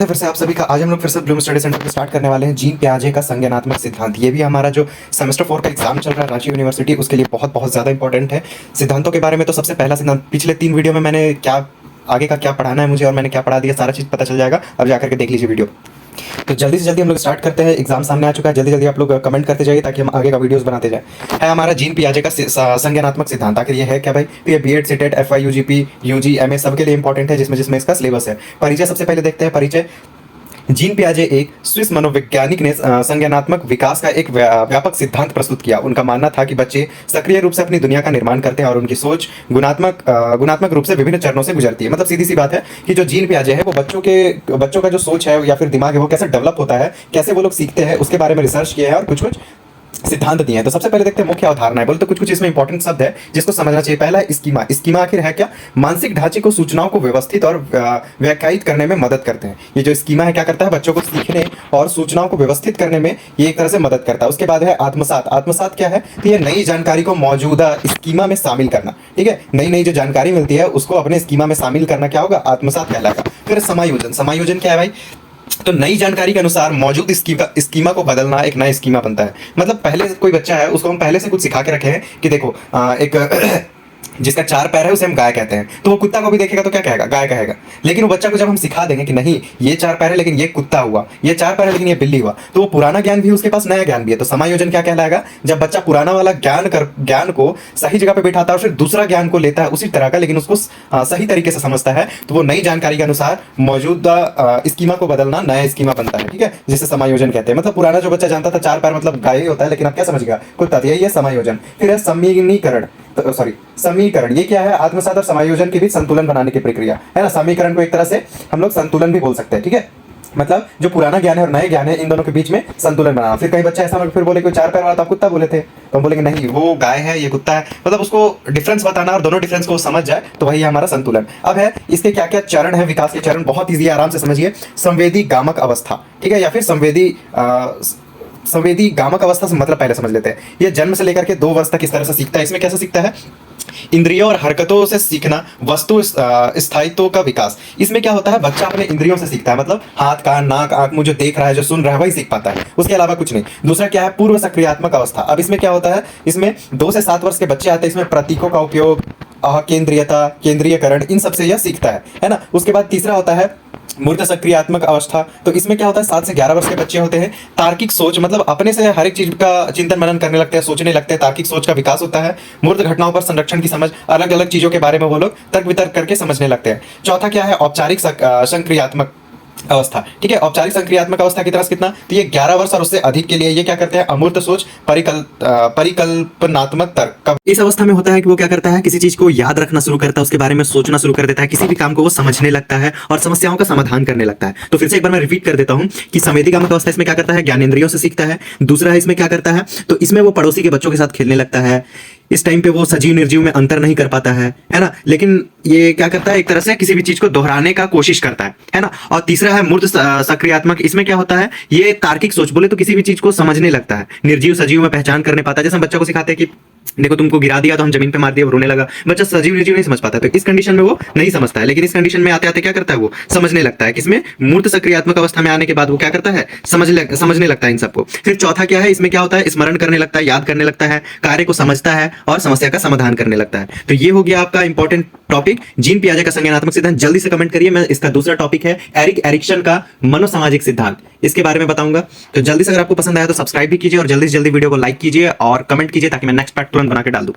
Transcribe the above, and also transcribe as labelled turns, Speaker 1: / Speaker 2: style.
Speaker 1: फिर से आप सभी का आज हम लोग फिर से ब्लूम स्टडी सेंटर पे स्टार्ट करने वाले हैं जीन पियाजे का संज्ञानात्मक सिद्धांत। ये भी हमारा जो सेमेस्टर 4 का एग्जाम चल रहा है रांची यूनिवर्सिटी, उसके लिए बहुत बहुत ज़्यादा इंपॉर्टेंट है। सिद्धांतों के बारे में तो सबसे पहला सिद्धांत पिछले 3 वीडियो में मैंने क्या आगे का क्या पढ़ाना है मुझे और मैंने क्या पढ़ा दिया, सारा चीज़ पता चल जाएगा। अब जाकर के देख लीजिए वीडियो। तो जल्दी से जल्दी हम लोग स्टार्ट करते हैं। एग्जाम सामने आ चुका है, जल्दी जल्दी आप लोग कमेंट करते जाइए ताकि हम आगे का वीडियोस बनाते जाए। है हमारा जीन पियाजे का संज्ञानात्मक सिद्धांत। आखिर ये है क्या भाई? तो ये BEd, CTET, FY, UGP, UG, MA सबके लिए इंपॉर्टेंट है, जिसमें जिसमें इसका सिलेबस है। परिचय सबसे पहले देखते हैं। परिचय। जीन पियाजे एक स्विस मनोवैज्ञानिक ने संज्ञानात्मक विकास का एक व्यापक सिद्धांत प्रस्तुत किया। उनका मानना था कि बच्चे सक्रिय रूप से अपनी दुनिया का निर्माण करते हैं और उनकी सोच गुणात्मक रूप से विभिन्न चरणों से गुजरती है। मतलब सीधी सी बात है कि जो जीन पियाजे है वो बच्चों का जो सोच है या फिर दिमाग है वो कैसे डेवलप होता है, कैसे वो लोग सीखते हैं, उसके बारे में रिसर्च किया है और कुछ कुछ सिद्धांत दिए हैं। तो सबसे पहले देखते हैं मुख्य अवधारणा है। बोलते कुछ कुछ इसमें इंपॉर्टेंट शब्द है जिसको समझना चाहिए। पहला है स्कीमा। स्कीमा आखिर है क्या? मानसिक ढांचे को, सूचनाओं को व्यवस्थित और व्याख्यायित करने में मदद करते हैं। ये जो स्कीमा है क्या करता है? बच्चों को सीखने और सूचनाओं को व्यवस्थित करने में ये एक तरह से मदद करता है। उसके बाद है आत्मसात। आत्मसात क्या है? तो ये नई जानकारी को मौजूदा स्कीमा में शामिल करना। ठीक है, नई नई जो जानकारी मिलती है उसको अपने स्कीमा में शामिल करना क्या होगा? आत्मसात कहलाएगा। फिर समायोजन। समायोजन क्या है भाई? तो नई जानकारी के अनुसार मौजूद स्कीमा को बदलना, एक नया स्कीमा बनता है। मतलब पहले कोई बच्चा है उसको हम पहले से कुछ सिखा के रखे हैं कि देखो एक जिसका 4 पैर है उसे हम गाय कहते हैं, तो वो कुत्ता को भी देखेगा तो क्या कहेगा? गाय कहेगा। लेकिन वो बच्चा को जब हम सिखा देंगे कि नहीं ये 4 पैर है लेकिन ये कुत्ता हुआ, ये 4 पैर है लेकिन ये बिल्ली हुआ, तो वो पुराना ज्ञान भी उसके पास, नया ज्ञान भी है। तो समायोजन क्या कहलाएगा? जब बच्चा पुराना वाला ज्ञान को सही जगह पे बैठाता है और फिर दूसरा ज्ञान को लेता है उसी तरह का, लेकिन उसको सही तरीके से समझता है, तो वो नई जानकारी के अनुसार मौजूदा स्कीमा को बदलना नया स्कीमा बनता है। ठीक है, जिसे समायोजन कहते हैं। मतलब पुराना जो बच्चा जानता था 4 पैर मतलब गाय ही होता है, लेकिन अब क्या समझ गया? कुत्ता। यही है समायोजन। फिर है समीकरण। समीकरण ये क्या है? आत्मसात और समायोजन के बीच संतुलन बनाने की प्रक्रिया है ना। समीकरण को एक तरह से हम लोग संतुलन भी बोल सकते हैं। ठीक है, मतलब जो पुराना ज्ञान है और नए ज्ञान है इन दोनों के बीच में संतुलन बनाना। फिर कई बच्चे ऐसा फिर बोले कि 4 पैर वाला तो आप कुत्ता बोले थे, तो हम बोलेंगे नहीं वो गाय है ये कुत्ता है। मतलब उसको डिफरेंस बताना और दोनों डिफरेंस को समझ जाए तो वही हमारा संतुलन। अब है इसके क्या क्या चरण है, विकास के चरण। बहुत ईजी, आराम से समझिए। संवेदी गामक अवस्था, ठीक है, या फिर संवेदी गामक अवस्था से मतलब पहले समझ लेते हैं। ये जन्म से लेकर के 2 वर्ष तक इस तरह से सीखता है। इसमें कैसे सीखता है? इंद्रियों और हरकतों से सीखना, वस्तु स्थायित्व का विकास। इसमें क्या होता है? बच्चा अपने इंद्रियों से सीखता है, मतलब हाथ, कान, नाक, आंख, मुंह जो देख रहा है, जो सुन रहा है वही सीख पाता है, उसके अलावा कुछ नहीं। दूसरा क्या है? पूर्व सक्रियात्मक अवस्था। अब इसमें क्या होता है? इसमें 2 से 7 वर्ष के बच्चे आते हैं। इसमें प्रतीकों का उपयोग, केंद्रीयता, केंद्रीयकरण, इन सबसे यह सीखता है ना। उसके बाद तीसरा होता है मूर्त सक्रियात्मक अवस्था। तो इसमें क्या होता है? 7 से 11 वर्ष के बच्चे होते हैं। तार्किक सोच, मतलब अपने से हर एक चीज का चिंतन मनन करने लगते हैं, सोचने लगते हैं, तार्किक सोच का विकास होता है। मूर्त घटनाओं पर संरक्षण की समझ, अलग अलग चीजों के बारे में वो लोग तर्क वितर्क करके समझने लगते हैं। चौथा क्या है? औपचारिक संक्रियात्मक अवस्था। ठीक है, औपचारिक संक्रियात्मक अवस्था की तरफ कितना? तो ये 11 वर्ष और उससे अधिक के लिए ये क्या करते हैं? अमूर्त सोच, परिकल्पनात्मक तर्क। इस अवस्था में होता है कि वो क्या करता है? किसी चीज को याद रखना शुरू करता है, उसके बारे में सोचना शुरू कर देता है, किसी भी काम को वो समझने लगता है और समस्याओं का समाधान करने लगता है। तो फिर से एक बार मैं रिपीट कर देता हूं कि संवेदी गामक अवस्था इसमें क्या करता है? ज्ञानेंद्रियों से सीखता है। दूसरा है इसमें क्या करता है? तो इसमें वो पड़ोसी के बच्चों के साथ खेलने लगता है। इस टाइम पे वो सजीव निर्जीव में अंतर नहीं कर पाता है ना। लेकिन ये क्या करता है? एक तरह से किसी भी चीज को दोहराने का कोशिश करता है ना। और तीसरा है मूर्त सक्रियात्मक। इसमें क्या होता है? ये तार्किक सोच, बोले तो किसी भी चीज को समझने लगता है, निर्जीव सजीव में पहचान करने पाता है। जैसे हम बच्चों को सिखाते हैं कि देखो तुमको गिरा दिया तो हम जमीन पे मार दिया, वो रोने लगा। बच्चा सजीव निर्जीव नहीं समझ पाता, तो इस कंडीशन में वो नहीं समझता है। लेकिन इस कंडीशन में आते आते क्या करता है? वो समझने लगता है। किसमें? मूर्त सक्रियात्मक अवस्था में आने के बाद वो क्या करता है? समझने लगता है इन सबको। फिर चौथा क्या है? इसमें क्या होता है? स्मरण करने लगता है, याद करने लगता है, कार्य को समझता है और समस्या का समाधान करने लगता है। तो ये हो गया आपका इंपॉर्टेंट टॉपिक, जीन पियाजे का संज्ञानात्मक सिद्धांत। जल्दी से कमेंट करिए। मैं इसका दूसरा टॉपिक है एरिक एरिक्सन का मनोसामाजिक सिद्धांत, इसके बारे में बताऊंगा। तो जल्दी से अगर आपको पसंद आया तो सब्सक्राइब भी कीजिए और जल्दी से जल्दी वीडियो को लाइक कीजिए और कमेंट कीजिए ताकि मैं नेक्स्ट पार्ट तुरंत बना के डाल दूं।